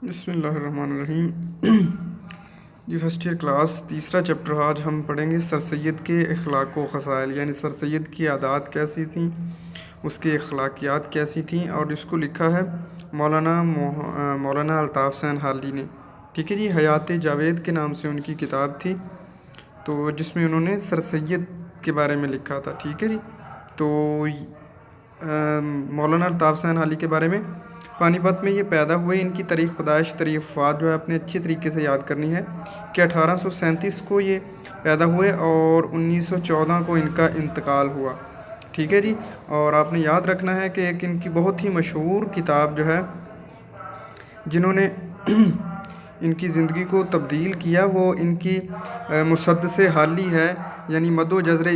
بسم اللہ الرحمن الرحیم۔ جی فرسٹ ایئر کلاس تیسرا چیپٹر آج ہم پڑھیں گے سر سید کے اخلاق و خصائل، یعنی سر سید کی عادات کیسی تھیں، اس کے اخلاقیات کیسی تھیں، اور اس کو لکھا ہے مولانا الطاف حسین حالی نے۔ ٹھیک ہے جی، حیات جاوید کے نام سے ان کی کتاب تھی، تو جس میں انہوں نے سر سید کے بارے میں لکھا تھا۔ ٹھیک ہے جی، تو مولانا الطاف حسین حالی کے بارے میں پانی پت میں یہ پیدا ہوئے، ان کی تاریخ پیدائش تاریخ وفات جو ہے اپنے اچھی طریقے سے یاد کرنی ہے کہ 1837 کو یہ پیدا ہوئے اور 1914 کو ان کا انتقال ہوا۔ ٹھیک ہے جی، اور آپ نے یاد رکھنا ہے کہ ایک ان کی بہت ہی مشہور کتاب جو ہے جنہوں نے ان کی زندگی کو تبدیل کیا، وہ ان کی مسدس حالی ہے، یعنی مد و جزر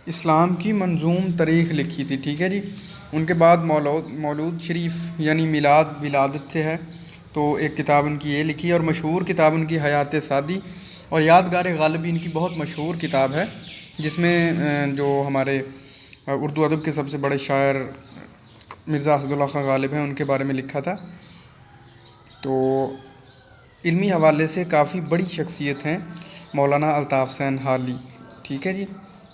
اسلام کی منظوم تاریخ لکھی تھی۔ ٹھیک ہے جی، ان کے بعد مولود شریف یعنی میلاد ولادت ہے، تو ایک کتاب ان کی یہ لکھی، اور مشہور کتاب ان کی حیات سعدی اور یادگار غالبی ان کی بہت مشہور کتاب ہے، جس میں جو ہمارے اردو ادب کے سب سے بڑے شاعر مرزا اسد اللہ خان غالب ہیں، ان کے بارے میں لکھا تھا۔ تو علمی حوالے سے کافی بڑی شخصیت ہیں مولانا الطاف حسین حالی۔ ٹھیک ہے جی،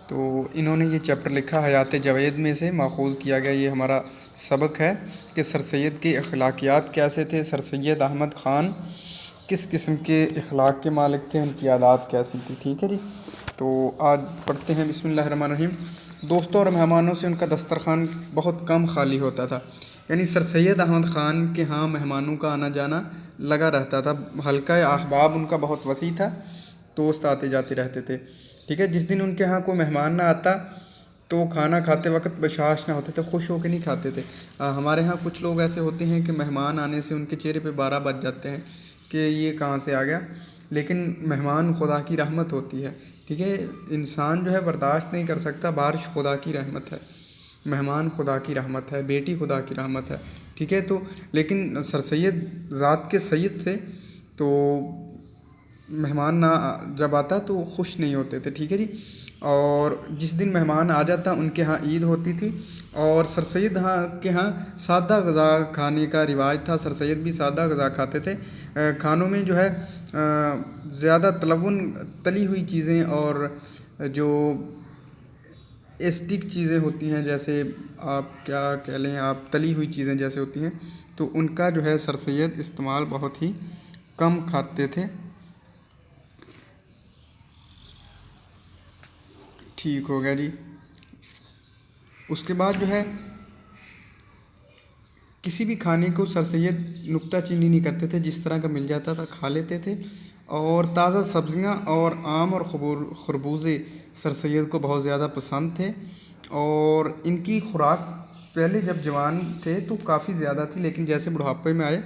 تو انہوں نے یہ چیپٹر لکھا حیات جاوید میں سے ماخوذ کیا گیا، یہ ہمارا سبق ہے کہ سر سید کے اخلاقیات کیسے تھے، سر سید احمد خان کس قسم کے اخلاق کے مالک تھے، ان کی عادات کیسی تھی۔ ٹھیک ہے جی، تو آج پڑھتے ہیں۔ بسم اللہ الرحمن الرحیم۔ دوستوں اور مہمانوں سے ان کا دسترخوان بہت کم خالی ہوتا تھا، یعنی سر سید احمد خان کے ہاں مہمانوں کا آنا جانا لگا رہتا تھا، حلقہ احباب ان کا بہت وسیع تھا، دوست آتے جاتے رہتے تھے۔ ٹھیک ہے، جس دن ان کے ہاں کوئی مہمان نہ آتا تو کھانا کھاتے وقت بشاش نہ ہوتے تھے، خوش ہو کے نہیں کھاتے تھے۔ ہمارے ہاں کچھ لوگ ایسے ہوتے ہیں کہ مہمان آنے سے ان کے چہرے پہ 12 بج جاتے ہیں کہ یہ کہاں سے آ گیا، لیکن مہمان خدا کی رحمت ہوتی ہے۔ ٹھیک ہے، انسان جو ہے برداشت نہیں کر سکتا، بارش خدا کی رحمت ہے، مہمان خدا کی رحمت ہے، بیٹی خدا کی رحمت ہے۔ ٹھیک ہے، تو لیکن سر سید ذات کے سید تھے، تو مہمان نہ جب آتا تو خوش نہیں ہوتے تھے۔ ٹھیک ہے جی، اور جس دن مہمان آ جاتا ان کے ہاں عید ہوتی تھی، اور سر سید کے ہاں سادہ غذا کھانے کا رواج تھا، سر سید بھی سادہ غذا کھاتے تھے۔ کھانوں میں جو ہے زیادہ تلی ہوئی چیزیں اور جو ایسٹک چیزیں ہوتی ہیں، جیسے آپ کیا کہہ لیں، آپ تلی ہوئی چیزیں جیسے ہوتی ہیں، تو ان کا جو ہے سر سید استعمال بہت ہی کم کھاتے تھے۔ ٹھیک ہو گیا جی، اس کے بعد جو ہے کسی بھی کھانے کو سر سید نکتہ چینی نہیں کرتے تھے، جس طرح کا مل جاتا تھا کھا لیتے تھے، اور تازہ سبزیاں اور آم اور خربوزے سر سید کو بہت زیادہ پسند تھے، اور ان کی خوراک پہلے جب جوان تھے تو کافی زیادہ تھی، لیکن جیسے بڑھاپے میں آئے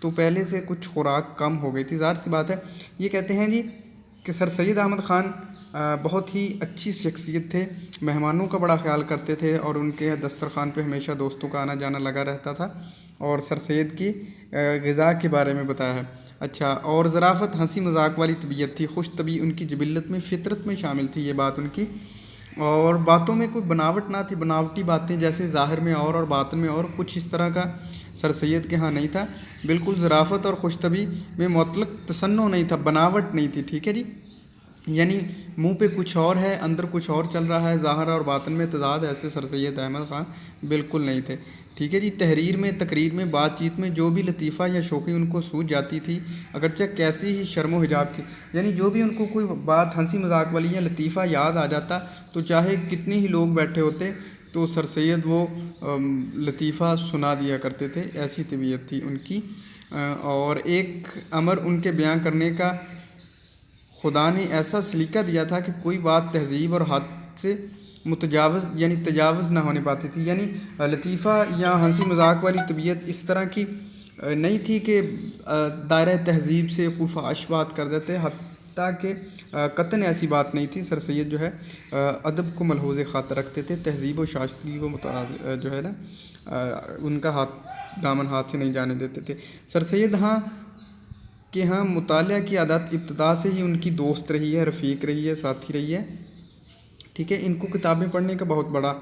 تو پہلے سے کچھ خوراک کم ہو گئی تھی۔ ظاہر سی بات ہے، یہ کہتے ہیں جی کہ سر سید احمد خان بہت ہی اچھی شخصیت تھے، مہمانوں کا بڑا خیال کرتے تھے، اور ان کے دسترخوان پہ ہمیشہ دوستوں کا آنا جانا لگا رہتا تھا۔ اور سر سید کی غذا کے بارے میں بتایا ہے۔ اچھا، اور ظرافت، ہنسی مذاق والی طبیعت تھی، خوش طبی ان کی جبلت میں فطرت میں شامل تھی یہ بات ان کی، اور باتوں میں کوئی بناوٹ نہ تھی، بناوٹی باتیں جیسے ظاہر میں اور باطن میں اور کچھ اس طرح کا سر سید کے ہاں نہیں تھا۔ بالکل ظرافت اور خوش طبی میں مطلق تصنع نہیں تھا، بناوٹ نہیں تھی۔ ٹھیک ہے جی، یعنی منہ پہ کچھ اور ہے، اندر کچھ اور چل رہا ہے، ظاہر اور باطن میں تضاد، ایسے سر سید احمد خان بالکل نہیں تھے۔ ٹھیک ہے جی، تحریر میں، تقریر میں، بات چیت میں جو بھی لطیفہ یا شوخی ان کو سوجھ جاتی تھی، اگرچہ کیسی ہی شرم و حجاب کی، یعنی جو بھی ان کو کوئی بات ہنسی مذاق والی یا لطیفہ یاد آ جاتا تو چاہے کتنے ہی لوگ بیٹھے ہوتے تو سر سید وہ لطیفہ سنا دیا کرتے تھے، ایسی طبیعت تھی ان کی۔ اور ایک امر ان کے بیان کرنے کا خدا نے ایسا سلیقہ دیا تھا کہ کوئی بات تہذیب اور حد سے متجاوز یعنی تجاوز نہ ہونے پاتی تھی، یعنی لطیفہ یا ہنسی مذاق والی طبیعت اس طرح کی نہیں تھی کہ دائرہ تہذیب سے کوئی فحش بات کر دیتے، حتیٰ کہ قطعاً ایسی بات نہیں تھی۔ سر سید جو ہے ادب کو ملحوظ خاطر رکھتے تھے، تہذیب و شائستگی کو جو ہے نا ان کا دامن ہاتھ سے نہیں جانے دیتے تھے۔ سر سید کہ مطالعہ کی عادت ابتدا سے ہی ان کی دوست رہی ہے، رفیق رہی ہے، ساتھی رہی ہے۔ ٹھیک ہے، ان کو کتابیں پڑھنے کا بہت بڑا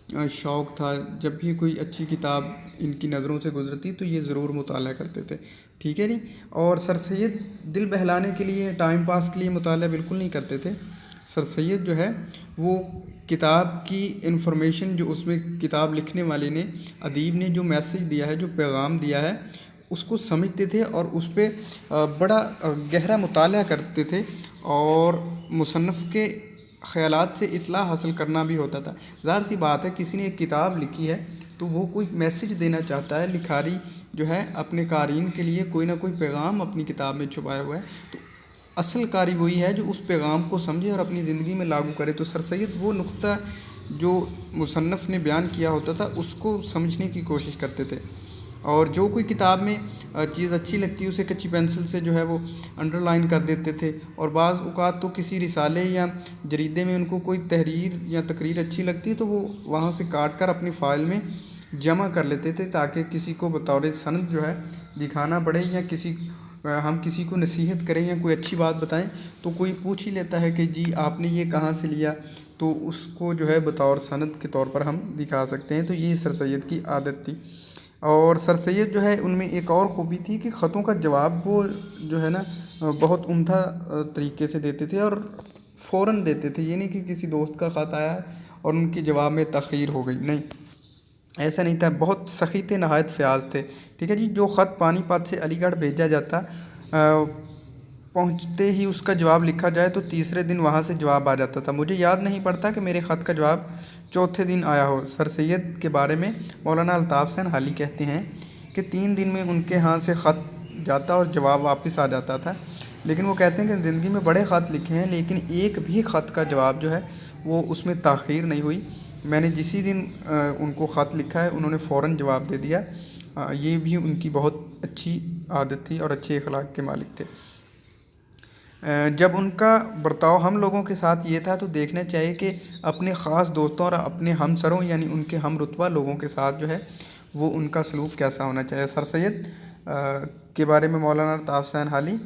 شوق تھا، جب بھی کوئی اچھی کتاب ان کی نظروں سے گزرتی تو یہ ضرور مطالعہ کرتے تھے، ٹھیک ہے جی۔ اور سر سید دل بہلانے کے لیے، ٹائم پاس کے لیے مطالعہ بالکل نہیں کرتے تھے۔ سر سید جو ہے وہ کتاب کی انفارمیشن، جو اس میں کتاب لکھنے والے نے، ادیب نے جو میسج دیا ہے، جو پیغام دیا ہے، اس کو سمجھتے تھے اور اس پہ بڑا گہرا مطالعہ کرتے تھے، اور مصنف کے خیالات سے اطلاع حاصل کرنا بھی ہوتا تھا۔ ظاہر سی بات ہے، کسی نے ایک کتاب لکھی ہے تو وہ کوئی میسج دینا چاہتا ہے، لکھاری جو ہے اپنے قارئین کے لیے کوئی نہ کوئی پیغام اپنی کتاب میں چھپایا ہوا ہے، تو اصل قاری وہی ہے جو اس پیغام کو سمجھے اور اپنی زندگی میں لاگو کرے۔ تو سر سید وہ نقطہ جو مصنف نے بیان کیا ہوتا تھا اس کو سمجھنے کی کوشش کرتے تھے، اور جو کوئی کتاب میں چیز اچھی لگتی ہے اسے کچی پینسل سے جو ہے وہ انڈر لائن کر دیتے تھے، اور بعض اوقات تو کسی رسالے یا جریدے میں ان کو کوئی تحریر یا تقریر اچھی لگتی تو وہ وہاں سے کاٹ کر اپنی فائل میں جمع کر لیتے تھے، تاکہ کسی کو بطور سند جو ہے دکھانا پڑے، یا ہم کسی کو نصیحت کریں یا کوئی اچھی بات بتائیں تو کوئی پوچھ ہی لیتا ہے کہ جی آپ نے یہ کہاں سے لیا، تو اس کو جو ہے بطور سند کے طور پر ہم دکھا سکتے ہیں۔ تو یہ سر سید کی عادت تھی۔ اور سر سید جو ہے ان میں ایک اور خوبی تھی کہ خطوں کا جواب وہ جو ہے نا بہت عمدہ طریقے سے دیتے تھے، اور فوراً دیتے تھے۔ یہ نہیں کہ کسی دوست کا خط آیا اور ان کے جواب میں تاخیر ہو گئی، نہیں، ایسا نہیں تھا۔ بہت سخی تھے، نہایت فیاض تھے، ٹھیک ہے جی۔ جو خط پانی پت سے علی گڑھ بھیجا جاتا، پہنچتے ہی اس کا جواب لکھا جائے تو تیسرے دن وہاں سے جواب آ جاتا تھا۔ مجھے یاد نہیں پڑتا کہ میرے خط کا جواب چوتھے دن آیا ہو۔ سر سید کے بارے میں مولانا الطاف حسین حالی کہتے ہیں کہ 3 دن میں ان کے ہاں سے خط جاتا اور جواب واپس آ جاتا تھا، لیکن وہ کہتے ہیں کہ زندگی میں بڑے خط لکھے ہیں لیکن ایک بھی خط کا جواب جو ہے وہ اس میں تاخیر نہیں ہوئی۔ میں نے جسی دن ان کو خط لکھا ہے انہوں نے فوراً جواب دے دیا۔ یہ بھی ان کی بہت اچھی عادت تھی اور اچھے اخلاق کے مالک تھے۔ جب ان کا برتاؤ ہم لوگوں کے ساتھ یہ تھا تو دیکھنا چاہیے کہ اپنے خاص دوستوں اور اپنے ہم سروں یعنی ان کے ہم رتبہ لوگوں کے ساتھ جو ہے وہ ان کا سلوک کیسا ہونا چاہیے۔ سر سید کے بارے میں مولانا الطاف حسین حالی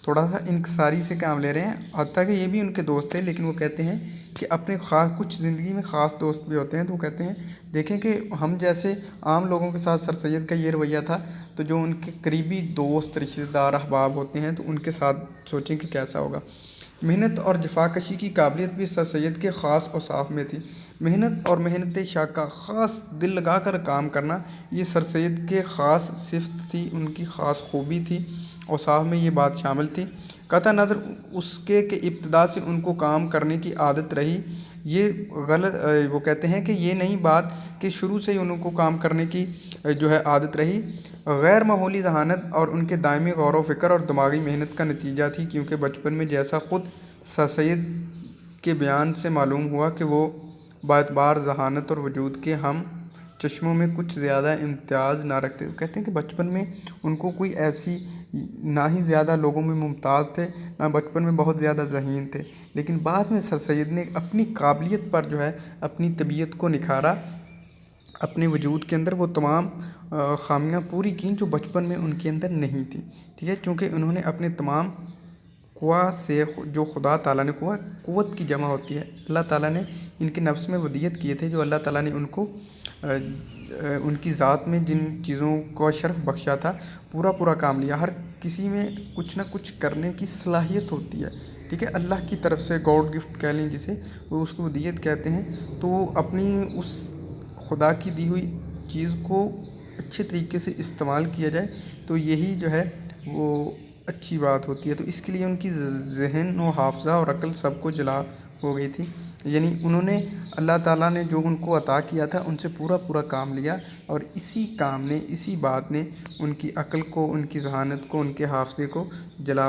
تھوڑا سا انکساری سے کام لے رہے ہیں، حتیٰ کہ یہ بھی ان کے دوست تھے، لیکن وہ کہتے ہیں کہ اپنے کچھ زندگی میں خاص دوست بھی ہوتے ہیں، تو وہ کہتے ہیں دیکھیں کہ ہم جیسے عام لوگوں کے ساتھ سر سید کا یہ رویہ تھا، تو جو ان کے قریبی دوست، رشتہ دار، احباب ہوتے ہیں تو ان کے ساتھ سوچیں کہ کیسا ہوگا۔ محنت اور جفاکشی کی قابلیت بھی سر سید کے خاص اوصاف میں تھی۔ محنت اور محنت شاقہ، خاص دل لگا کر کام کرنا، یہ سر سید کے خاص صفت تھی، ان کی خاص خوبی تھی، اوصاف میں یہ بات شامل تھی۔ قطع نظر اس کے کہ ابتدا سے ان کو کام کرنے کی عادت رہی، یہ غلط، وہ کہتے ہیں کہ یہ نہیں بات کہ شروع سے ہی ان کو کام کرنے کی جو ہے عادت رہی، غیر معمولی ذہانت اور ان کے دائمی غور و فکر اور دماغی محنت کا نتیجہ تھی، کیونکہ بچپن میں جیسا خود سر سید کے بیان سے معلوم ہوا کہ وہ باعتبار ذہانت اور وجود کے ہم چشموں میں کچھ زیادہ امتیاز نہ رکھتے۔ کہتے ہیں کہ بچپن میں ان کو کوئی ایسی، نہ ہی زیادہ لوگوں میں ممتاز تھے، نہ بچپن میں بہت زیادہ ذہین تھے، لیکن بعد میں سر سید نے اپنی قابلیت پر جو ہے اپنی طبیعت کو نکھارا، اپنے وجود کے اندر وہ تمام خامیاں پوری کیں جو بچپن میں ان کے اندر نہیں تھی، ٹھیک ہے، چونکہ انہوں نے اپنے تمام قوا سے، جو خدا تعالیٰ نے قوت کی جمع ہوتی ہے، اللہ تعالیٰ نے ان کے نفس میں ودیت کیے تھے، جو اللہ تعالیٰ نے ان کو ان کی ذات میں جن چیزوں کو شرف بخشا تھا پورا کام لیا۔ ہر کسی میں کچھ نہ کچھ کرنے کی صلاحیت ہوتی ہے، ٹھیک ہے، اللہ کی طرف سے گاڈ گفٹ کہہ لیں جسے، وہ اس کو ودیت کہتے ہیں، تو اپنی اس خدا کی دی ہوئی چیز کو اچھے طریقے سے استعمال کیا جائے تو یہی جو ہے وہ اچھی بات ہوتی ہے۔ تو اس کے لیے ان کی ذہن و حافظہ اور عقل سب کو جلا ہو گئی تھی، یعنی انہوں نے اللہ تعالیٰ نے جو ان کو عطا کیا تھا ان سے پورا کام لیا، اور اسی کام نے، اسی بات نے ان کی عقل کو، ان کی ذہانت کو، ان کے حافظے کو جلا